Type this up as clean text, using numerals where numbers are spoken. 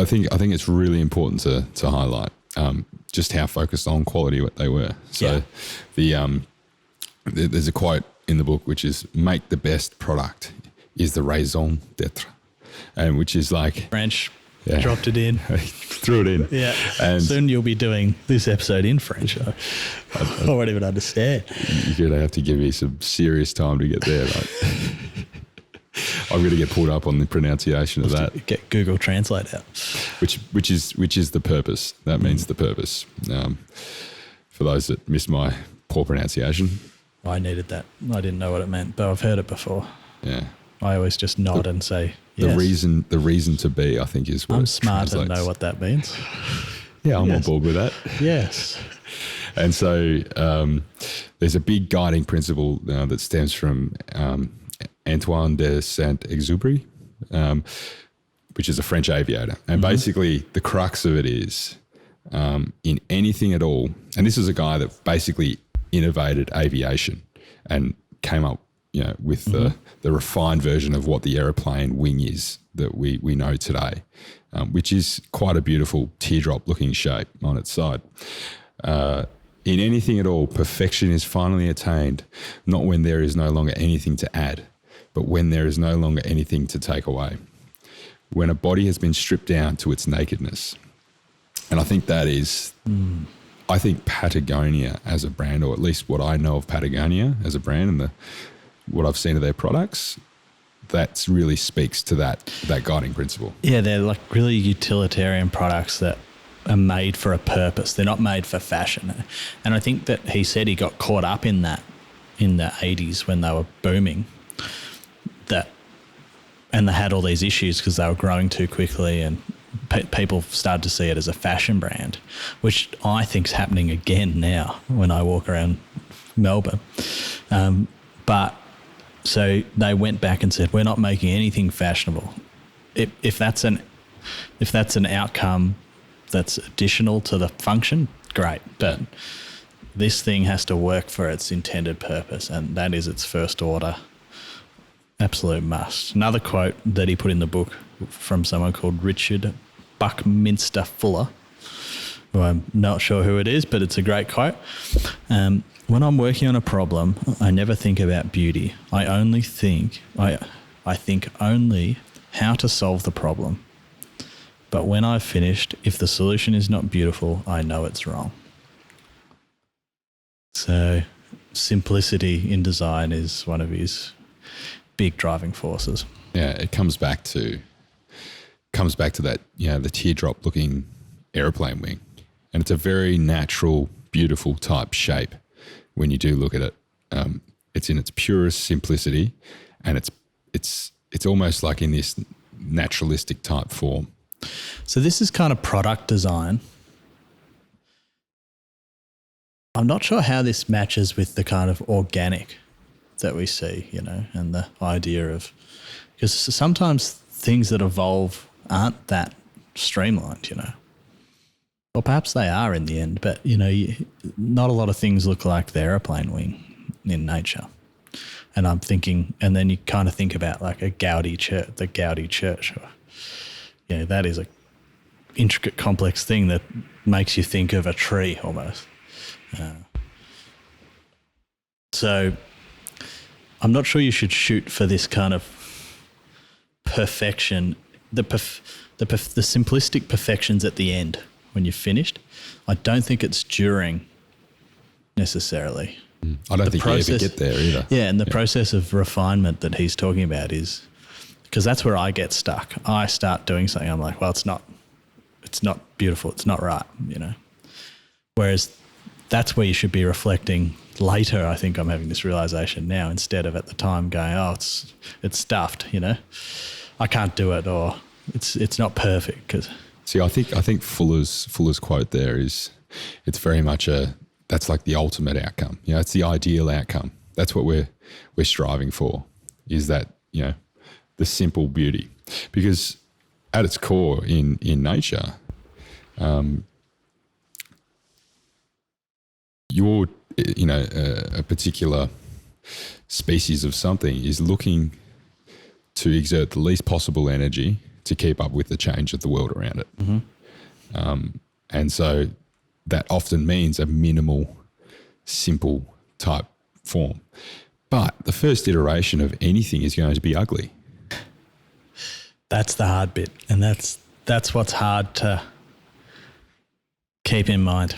I think it's really important to highlight just how focused on quality they were. So there's a quote in the book which is, "Make the best product is the raison d'être," and which is like French. Yeah. Dropped it in. Threw it in. Yeah. And soon you'll be doing this episode in French. I won't even understand. You're going to have to give me some serious time to get there. Like. I'm going to get pulled up on the pronunciation of that. Get Google Translate out. Which is the purpose. That means the purpose. For those that missed my poor pronunciation. I needed that. I didn't know what it meant, but I've heard it before. Yeah. I always just nod and say yes. The reason to be, I think, is what I'm smart and know what that means. Yeah, I'm on board with that. Yes. And so there's a big guiding principle that stems from Antoine de Saint-Exupéry, which is a French aviator. And basically the crux of it is in anything at all, and this is a guy that basically innovated aviation and came up with the refined version of what the aeroplane wing is that we know today, which is quite a beautiful teardrop-looking shape on its side. In anything at all, perfection is finally attained, not when there is no longer anything to add, but when there is no longer anything to take away. When a body has been stripped down to its nakedness. And I think that is... I think Patagonia as a brand, or at least what I know of Patagonia as a brand and what I've seen of their products, that really speaks to that guiding principle. Yeah, they're like really utilitarian products that are made for a purpose. They're not made for fashion. And I think that he said he got caught up in that in the 80s when they were booming, and they had all these issues because they were growing too quickly, and people started to see it as a fashion brand, which I think is happening again now when I walk around Melbourne. But so they went back and said, we're not making anything fashionable. If that's an outcome that's additional to the function, great. But this thing has to work for its intended purpose, and that is its first order. Absolute must. Another quote that he put in the book from someone called Richard Buckminster Fuller, who I'm not sure who it is, but it's a great quote. When I'm working on a problem, I never think about beauty. I think only how to solve the problem. But when I've finished, if the solution is not beautiful, I know it's wrong. So simplicity in design is one of his big driving forces. Yeah, it comes back to that, the teardrop looking airplane wing. And it's a very natural, beautiful type shape when you do look at it. It's in its purest simplicity, and it's almost like in this naturalistic type form. So this is kind of product design. I'm not sure how this matches with the kind of organic that we see, and the idea of, because sometimes things that evolve aren't that streamlined, Or perhaps they are in the end, but, not a lot of things look like the aeroplane wing in nature. And I'm thinking, and then you kind of think about like the Gaudi church. That is a intricate, complex thing that makes you think of a tree almost. So I'm not sure you should shoot for this kind of perfection, the simplistic perfections at the end when you've finished. I don't think it's during necessarily. I don't think you ever get there either. Yeah, and the process of refinement that he's talking about is, because that's where I get stuck. I start doing something, I'm like, well, it's not beautiful, it's not right, Whereas that's where you should be reflecting later. I think I'm having this realization now, instead of at the time going, oh, it's stuffed, I can't do it, or it's not perfect. Cause see, I think Fuller's quote there is, it's very much that's like the ultimate outcome. It's the ideal outcome. That's what we're striving for, is that, the simple beauty. Because at its core in nature, a particular species of something is looking to exert the least possible energy to keep up with the change of the world around it. And so that often means a minimal, simple type form. But the first iteration of anything is going to be ugly. That's the hard bit, and that's what's hard to keep in mind.